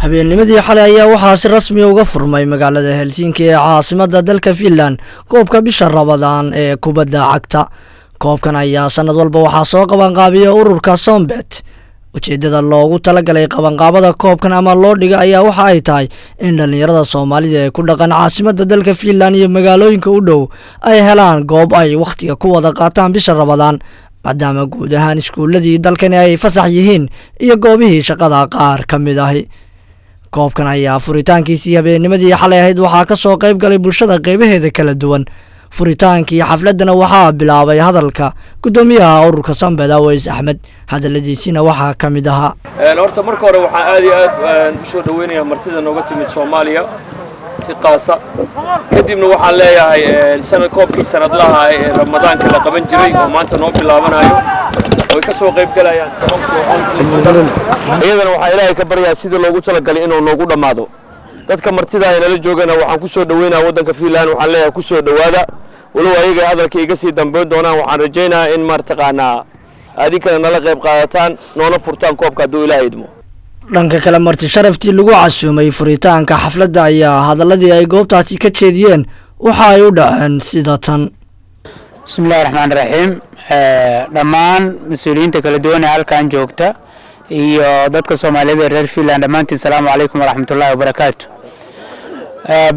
habeennimadii xalay ayaa waxaa si rasmi uga furmay magaalada Helsinki ee caasimadda dalka Finland koobka bisha Ramadaan ee kubadda cagta. Koobkan ayaa sanad walba waxaa soo qabanqaabiya ururka Sombet. Ujeedada loogu talagalay qabanqaabada koobkan ama loo dhiga ayaa waxa ay tahay in dhalinyarada Soomaalida ee ku dhaqan caasimadda dalka Finland iyo magaalooyinka u dhow ay helaan goob ay waqtiga ku wada qaataan bisha Ramadaan, maadaama guud ahaan iskuuladii dalkani ay fasax yihiin iyo goobihii shaqada qaar ka mid ah. koobkan ayaa furitaankiisii habeennimadii xalay ahayd waxaa ka soo qayb galay bulshada qaybaheeda kala duwan. Furitaankii xafladana waxaa bilaabay hadalka gudoomiyaha ururka Sombet Aweys Axmed. hadaladiisina waxaa ka mid ahaa horta marka hore waxaan aad iyo aad u soo dhaweynayaa martida nooga timid Soomaaliya si qaasa kadibna waxaan leeyahay sanad koobkii sanadlaha ee Ramadaanka la qaban jiray oo maanta noo bilaabanayo oo ka soo qayb galayaan iyadana waxaa Ilaahay ka baryaa sida loogu talagalay inuu noogu dhamaado. dadka martida ay nala joogana waxaan ku soo dhaweynayaa wadanka Finland. waxaan leeyahay ku soo dhawaada walow ayaga hadalka iga sii dambeyn doonaan. waxaan rajaynayaa in martaqaana adinkana nala qayb qaadataan noona furtaan koobka hadduu Ilaahay idmo. dhanka kale marti sharaftii lagu casuumay furitaanka xafladda ayaa hadaladii ay goobtaasi ka jeediyeen waxa ay u dhaceen sida tan. bismillaahi raxmaani raxiim. dhammaan mas'uuliyiinta kala duwan ee halkan joogta iyo dadka Soomaaliyeed ee reer Finland dhammaantiin salaamu calaykum waraxmatullaahi wabarakaatu.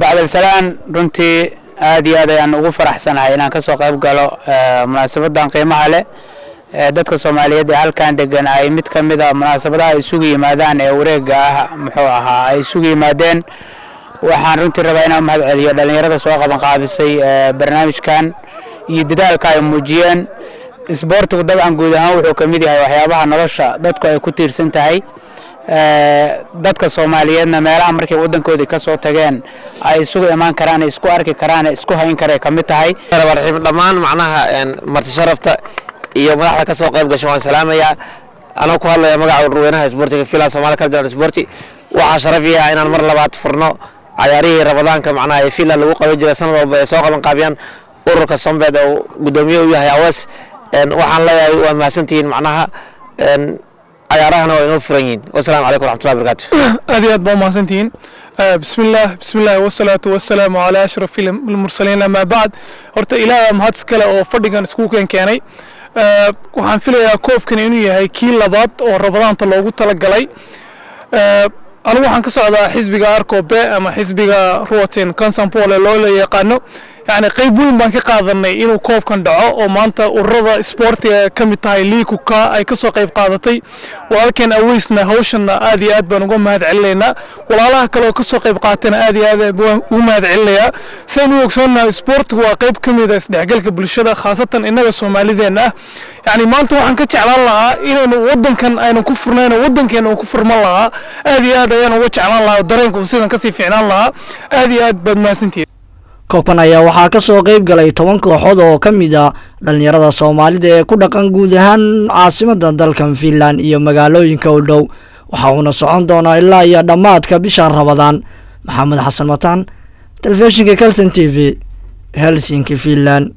bacda salaan runtii aad iyo aad ayaan ugu faraxsanahay inaan ka soo qayb galo munaasabadan qiimaha leh. dadka Soomaaliyeed ee halkan degan ay mid ka mid ah munaasabadaha isugu yimaadaan ee wareegga ah muxuu ahaa ay isugu yimaadeen. waxaan runtii rabaa inaan mahad celiyo dhalinyarada soo qaban qaabisay barnaamijkan iyo dadaalka ay muujiyeen. isboortigu dabcan guud ahaan wuxuu ka mid yahay waxyaabaha nolosha dadku ay ku tiirsan tahay. dadka Soomaaliyeedna meelaha markay wadankoodii ka soo tageen ay isugu imaan karaan, isku arki karaan, isku hayn karaan ka mid tahay. dhammaan macnaha marti sharafta iyo madaxda ka soo qayb gashay waan salaamayaa. anoo ku hadlaya magaca ururweynaha isboortiga Finland Soomaali Cultural Sport. waxaa sharaf ah inaan mar labaad furno ciyaarihii Ramadaanka macnaha ee Finland lagu qaban jiray sanad walba ee soo qaban qaabiyaan ururka Sombet oo gudoomiye u yahay Aweys. waxaan leeyahay waa mahadsantihiin macnaha ciyaarahana waa inoo furan yihiin. wassalaamu calaykum waraxmatullahi wabarakaatu. aad iyo aad baa mahadsantihiin. bismillaah wasalaatu wasalaamu calaa ashrafil mursaliin amaa bacd. horta ilaahay mahad iskale oo fadhigan isku keenay. waxaan filayaa koobkan inuu yahay kii labaad oo Ramadaanta loogu talagalay. anigu waxaan ka socdaa xisbiga Arkobe ama xisbiga Ruotin Kansanpole loo yaqaano. يعني qayb weyn baan ka qaadanay inuu koobkan dhaco oo maanta ururada isboortiga ka mid tahay liikuka ay ka soo qayb qaadatay. walaalkeen Aweysna hawshanna aad iyo aad baan uga mahad celinaynaa. walaalaha kale oo ka soo qayb qaatana aad iyo aad baan uga mahad celinayaa. saan u ogsoonaa isboortigu waa qayb ka mid ah isdhexgalka bulshada khaasatan inaga Soomaalideena ah. يعني maanta waxaan ka jeclaan lahaa inaynu wadankan aynu ku furnayno wadankeena uu ku furman lahaa. aad iyo aad ayaan uga jeclaan lahaa dareenku sidan ka sii fiicnaan lahaa. aad iyo aad baad mahadsantihiin. koobkan ayaa waxaa ka soo qayb galay 10 kooxood oo ka mid ah dhalinyarada Soomaalida ee ku dhaqan guud ahaan caasimadda dalka Finland iyo magaalooyinka u dhow. waxa uu socon doonaa ilaa iyo dhamaadka bisha Ramadaan. maxamed xasan mataan, telefishinka Kalson TV, Helsinki, Finland.